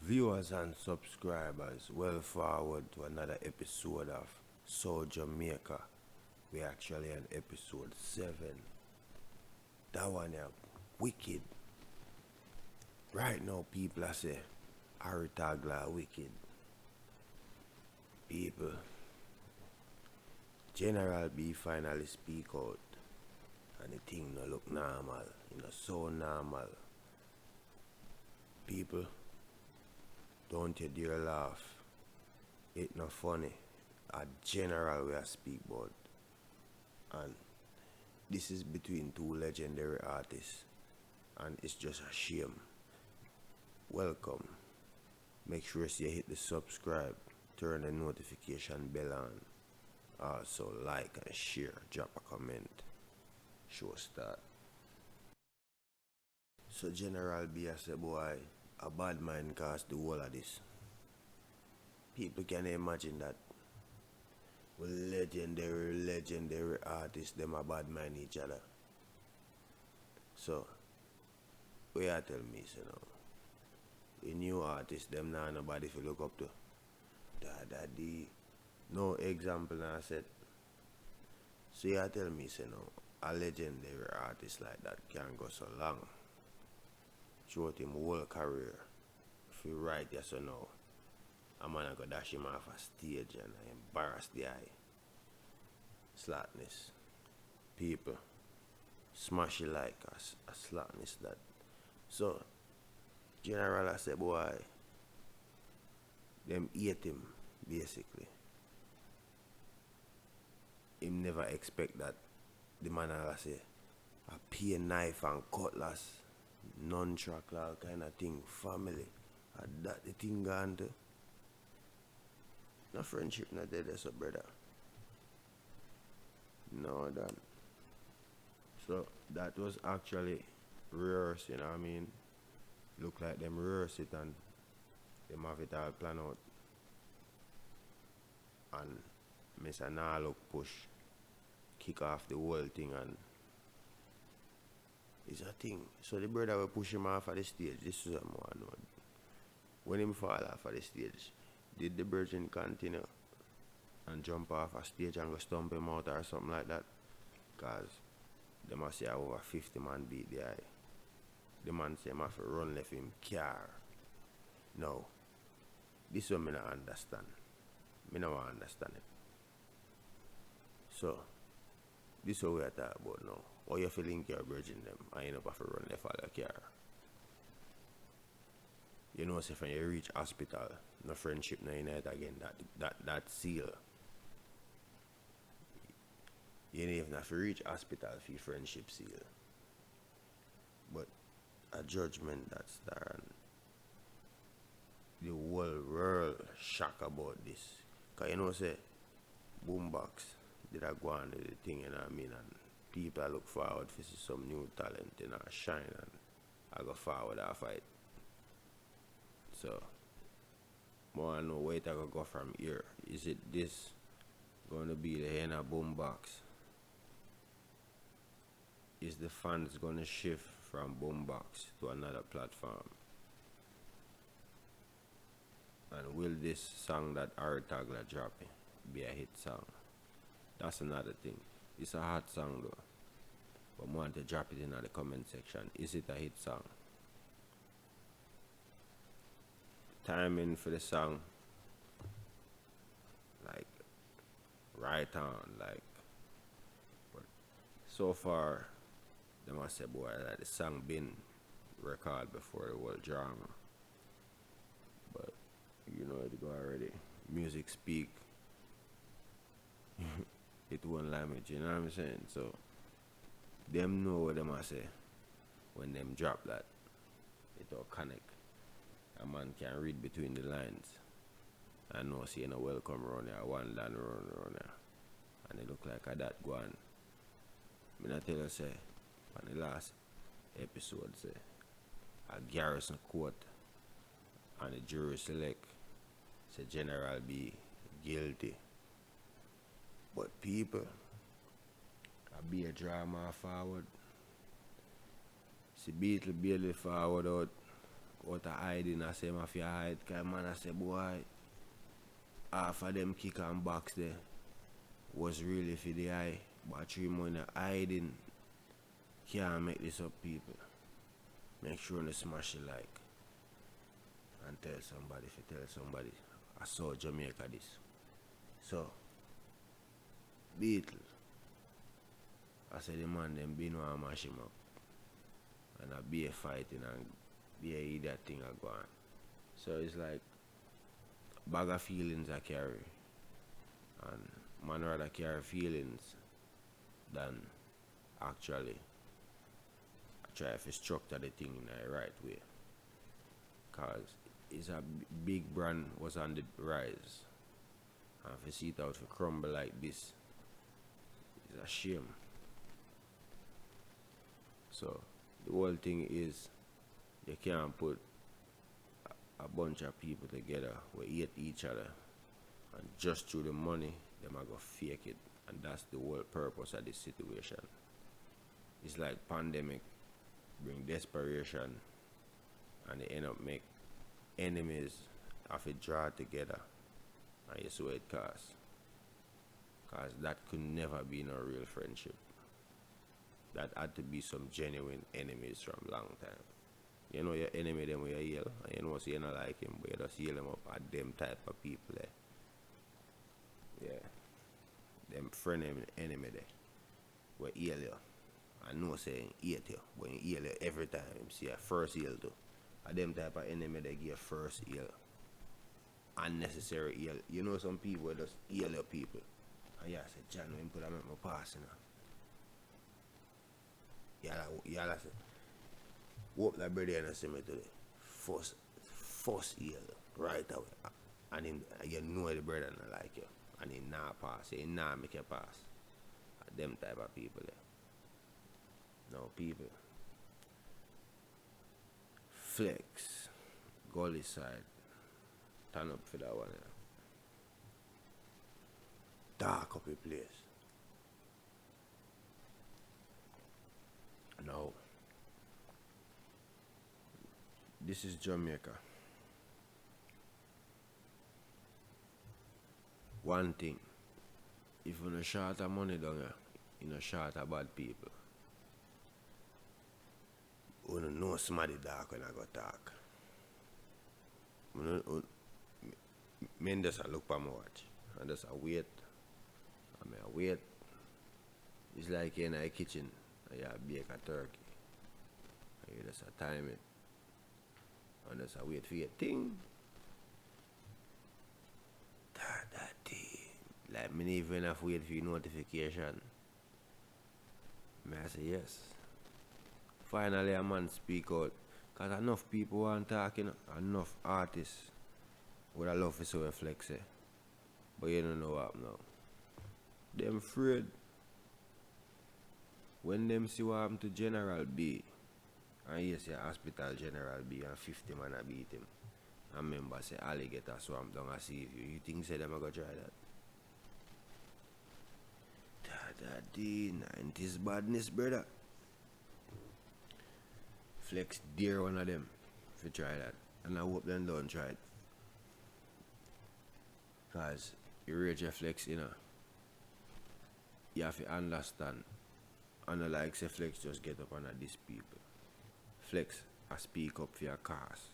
Viewers and subscribers, well forward to another episode of So Jamaica. We actually on episode 7. That one yeah, wicked. Right now people are say Harry Toddler wicked. People. General B finally speak out and the thing no look normal. You know, so normal. People, don't you dare laugh. It not funny. A general we are speak about. And this is between two legendary artists. And it's just a shame. Welcome. Make sure you hit the subscribe. Turn the notification bell on. Also like and share. Drop a comment. Show start. So General B I say boy, a bad mind caused the whole of this. People can imagine that legendary artists them a bad mind each other. So we are tell me so now. The new artists them now nobody if you look up to. Daddy. No example now said. So you tell me say now a legendary artist like that can go so long. Throughout him whole career. If you write yes or no, a man go dash him off a stage and embarrass the eye. Slackness. People smash it like a slackness that. So General I say boy, them hate him basically. Him never expect that the man I say a pay knife and cutlass, nunchuck all kind of thing, family. And that the thing gone to. No friendship not there, so brother. No done. So that was actually rehearsed, you know what I mean? Look like them rehearse it and them have it all planned out. And Mr. Nah look push, kick off the whole thing and it's a thing. So the brother will push him off of the stage. This is a more. When him fall off of the stage, did the virgin continue and jump off a stage and go stomp him out or something like that? Because they must say over 50 man beat the eye. The man say have to run left him car. No. This one I don't understand. I don't understand it. So, this is what we are talking about now. How you feeling your virgin them and you have to run left all the car? You know, say when you reach hospital, no friendship, no unite again, that seal. You don't even have to reach hospital for your friendship seal. But a judgment that's there and the whole world shock about this. Cause you know say boombox did I go on to the thing, you know what I mean? And people look forward to see some new talent, you know, shine and I go forward our fight. So, more I know where it go from here. Is it this going to be the end of boombox? Is the fans going to shift from boombox to another platform? And will this song that Harry Toddler dropping be a hit song? That's another thing. It's a hot song though. But I want to drop it in the comment section. Is it a hit song? Timing for the song, like right on, like. But so far, they must say, boy, that the song been recorded before the whole drama. But you know it go already. Music speak. It one language, you know what I'm saying? So them know what they must say when them drop that. It all connect. A man can read between the lines. I know see a welcome around here, one land around here. And it look like a that go on. I mean I tell you say on the last episode say a garrison court and the jury select say General be guilty. But people I be a drama forward. See Beetle barely forward out out of hiding, I say I feel hide, cause man I say boy, half of them kick and box there was really for the eye. But 3 months hiding can't make this up, people. Make sure you smash it like and tell somebody if you tell somebody I saw Jamaica this. So Beetle, I said the man them been want to mash him up. And I be a fighting and be a that thing I go on. So it's like bag of feelings I carry. And man rather carry feelings than actually try to structure the thing in the right way. Cause it's a big brand was on the rise. And if you see it out to crumble like this, it's a shame. So the whole thing is you can't put a bunch of people together who hate each other and just through the money them are gonna fake it, and that's the whole purpose of this situation. It's like pandemic bring desperation and they end up make enemies have to draw together, and you see what it costs. Cause that could never be no real friendship. That had to be some genuine enemies from long time. You know your enemy them with you yell, and you know so you not like him, but you just yell them up at them type of people there. Yeah. Them friend enemy there. We yell you. I know saying hate you, but you yell you every time him see a first yell too. And them type of enemy they give first yell. Unnecessary yell. You know some people just yell your people. And yeah, I said, John, when put them at my pass, you know. Y'all say, whoop that brother and see me today. First year, right away. And him, you know the brother not like you. And he not pass. He not make you pass. Them type of people there. No people. Flex. Gully side. Turn up for that one. Dark up the place. No. This is Jamaica. One thing. If you're not short of money down here, you're not short of bad people. You don't know somebody dark when I go talk. Men just look for my watch. And just wait. I wait. It's like you're in a kitchen. You bake a turkey. And you just time it. And just wait for your thing. That thing. Like me even have wait for your notification. I say yes. Finally a man speak out. Cause enough people want talking, enough artists would I love to see what FLEXX say. But you don't know what now. Them afraid. When them see what happened to General B, and yes, yeah, Hospital General B and 50 man a beat him. And member say alligator swamp down a sea view. You think say them a go try that? The 90s badness, brother. FLEXX dare one of them if you try that. And I hope them don't try it. Cause you rate your FLEXX, you know. You have to understand. And like say FLEXX just get up on these people. FLEXX I speak up for your cause.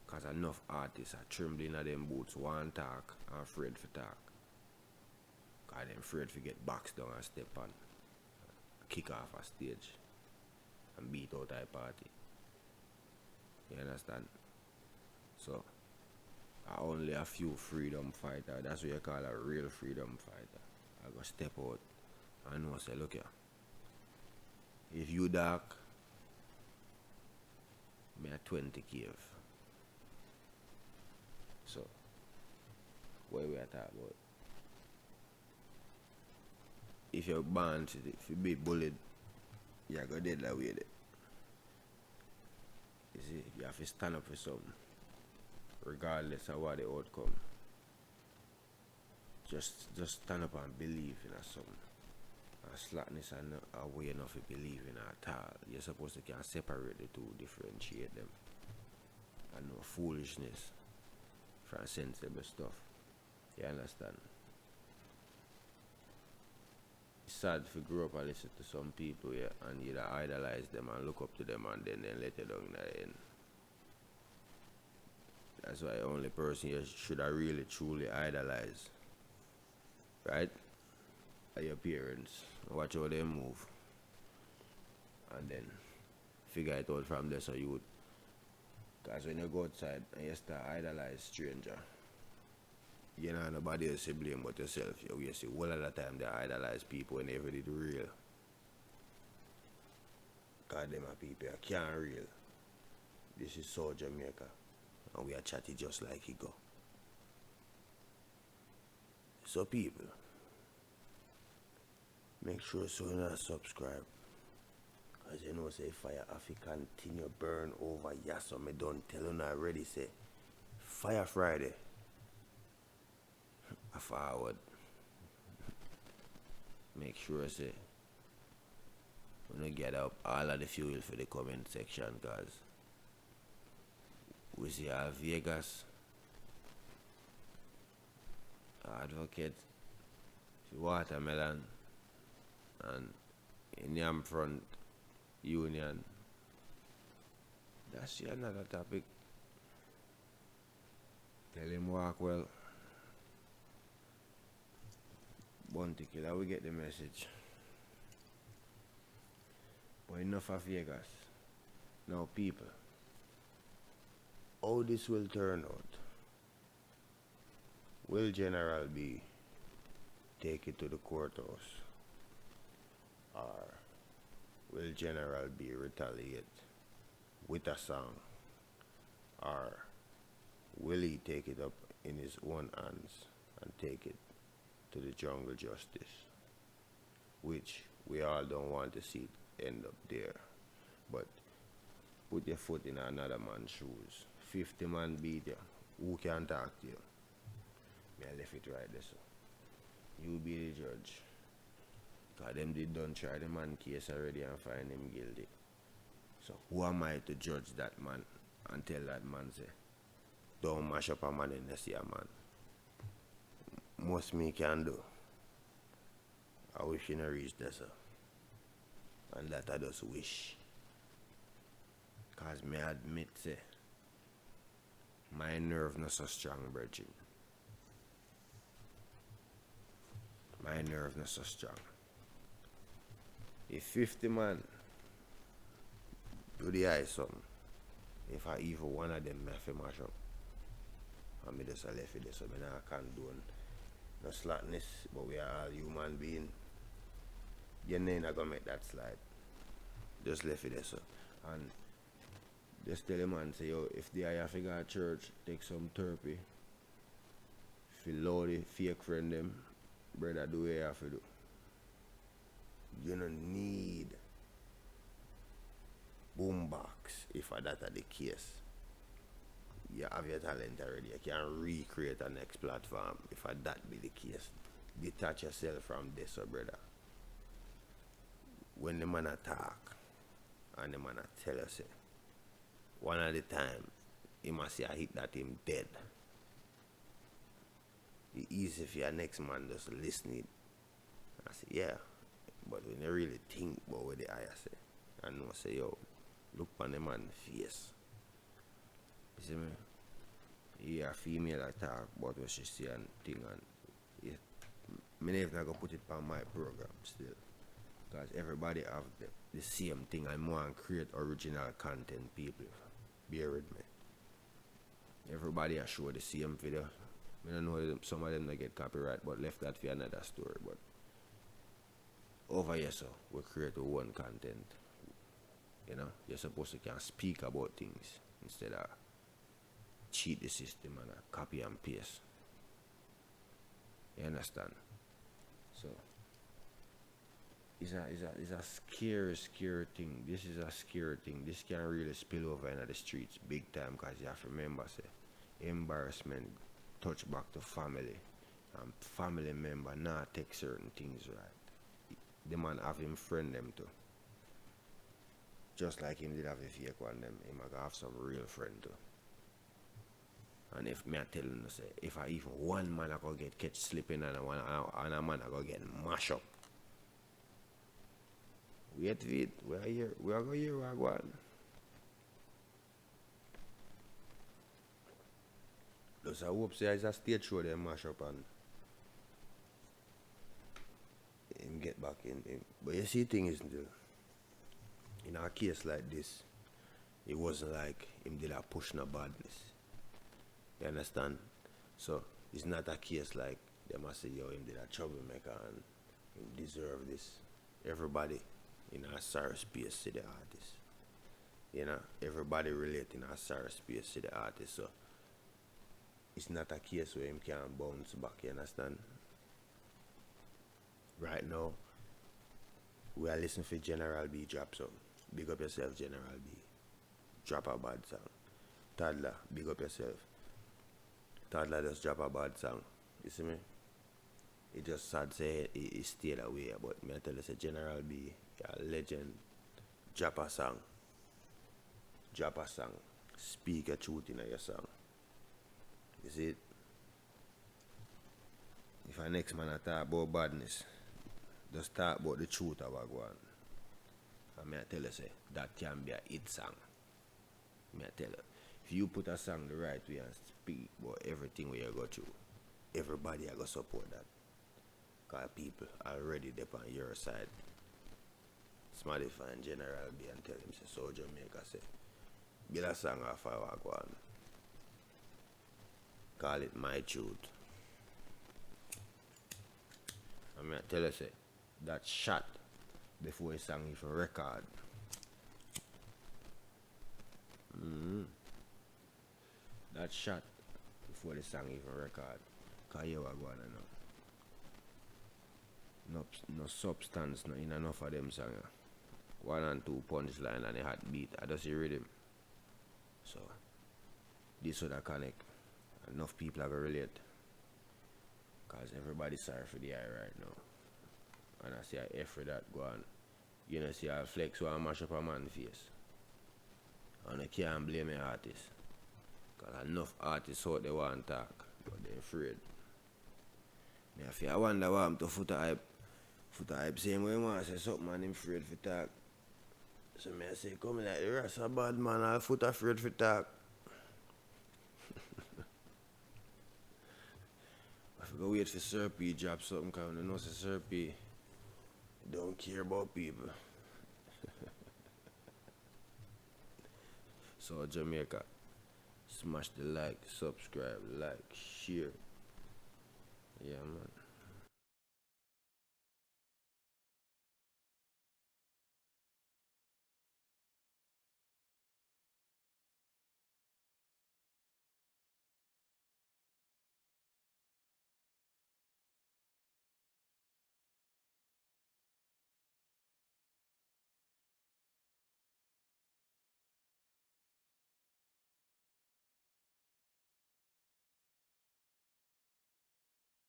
Cause enough artists are trembling at them boots, want talk and afraid to talk. Cause them afraid to get boxed down and step on. Kick off a stage. And beat out a party. You understand? So only a few freedom fighter. That's what you call a real freedom fighter. I go step out and know say, look here. If you dark, me a 20 cave. So what we are talking about? If you're born to it, if you be bullied, you go dead that way there. You see, you have to stand up for something. Regardless of what the outcome. Just stand up and believe in something. And slackness and a way enough to believe in at all. You're supposed to can separate the two, differentiate them. and no foolishness from sensible stuff. You understand? It's sad if you grow up and listen to some people, yeah, and you idolize them and look up to them and then let you down in the end. That's why the only person you should have really truly idolize, right, are your parents. Watch how they move. And then figure it out from there so you would. Because when you go outside and you start idolize stranger, you know nobody else to blame but yourself. You see, all of the time they idolize people and they never did real. God them are people I can't real. This is so Jamaica. And we are chatty just like he go. So people, make sure so you not subscribe. Cause you know say fire if it continue burn over, yes, so me don't tell you already say Fire Friday. I forward. Make sure say when you get up all of the fuel for the comment section, cause we see our Vegas Advocate, Watermelon, and in Yam Front Union. That's another topic. Tell him walk well. Bounty killer, we get the message. But enough of Vegas. Now people, how this will turn out? Will General B take it to the courthouse? Or will General B retaliate with a song? Or will he take it up in his own hands and take it to the jungle justice? Which we all don't want to see it end up there. But put your foot in another man's shoes. 50 man beat you. Who can talk to you? Me I left it right there, so. You be the judge. Cause them did done try the man case already and find him guilty. So who am I to judge that man and tell that man say, don't mash up a man in the sea, man. Most me can do. I wish you never reach there, sir. And that I just wish. Cause me admit say my nerve not so strong, virgin. My nerve not so strong. If 50 man do the eye something, if I even one of them me have to mash up, and me just a left it there, so me not condone no slackness, but we are all human beings. You're not gonna make that slide. Just left it there, so. And just tell the man, say, yo, if the eye have to go to church, take some therapy. If you load the fake friend them, brother, do what you have to do. You don't need boombox if that are the case. You have your talent already. You can recreate a next platform if that be the case. Detach yourself from this, so brother. When the man attack and the man tell you, say, one at a time, he must say I hit that him dead. It's easy if your next man just listening. I say, yeah. But when you really think about what the eye say, I know say, yo, look on the man's face. You see me? Yeah, a female attack about what she say and thing, and yeah, me never gonna put it on my program still. Because everybody have the same thing. I want to create original content, people. Bear with me. Everybody has show the same video. I don't know some of them don't get copyright, but left that for another story. But over here, so we create one content. You know, you're supposed to can speak about things instead of cheat the system and copy and paste. You understand? So it's a scary thing. This is a scary thing. This can really spill over into the streets big time, because you have to remember, say, embarrassment touch back to family. And family member not take certain things right. The man have him friend them too. Just like him did have a fake one them, he might have some real friend too. And if me I tell you, say, if I even one man I go get catch slipping and a man I go get mash up. Wait for it. We are here. We are going here. We are going. Just I hope say it's a stage show they mash up and him get back in. But you see, the thing is, in a case like this, it wasn't like him did a push no badness. You understand? So it's not a case like they must say, yo, him did a troublemaker and him deserve this. Everybody in a sorry space to the artist. You know, everybody relate in a sorry space to the artist. So it's not a case where him can bounce back, you understand? Right now, we are listening for General B drop some. Big up yourself, General B. Drop a bad song. Toddler, big up yourself. Toddler just drop a bad song. You see me? It just sad say he stayed away, but me I tell you, say General B, you're a legend. Drop a song. Drop a song. Speak a truth in your song. You see it? If a next man talk about badness, just talk about the truth of what go on. And me I tell you, say, that can be a hit song. Me I tell you, if you put a song the right way and speak about everything where you go through, everybody are going to support that. Because people already dep on your side. Somebody find General B and tell him, say, so Jamaica, say, get a song off of what go on. Call it My Truth. I mean, I tell you, say, that shot before he sang even record. That shot before the song even record. Cause you are going to know. No substance, no in enough of them songs. 1 and 2 punchline and a hot beat. I just hear rhythm. So, this would connect. Enough people are going to relate. Because everybody's sorry for the eye right now. And I see a F for that go on. You know, see a FLEXX will mash up a man's face. And I can't blame the artist. Because enough artists out there want to talk. But they're afraid. I wonder why I'm to foot a hype. Foot a hype same way I want to say something and I'm afraid for talk. So I say, come like the rest of bad man, I'll foot afraid for talk. I go wait for Sir P drop something because I know Sir P don't care about people. So Jamaica, smash the like, subscribe, like, share. Yeah, man.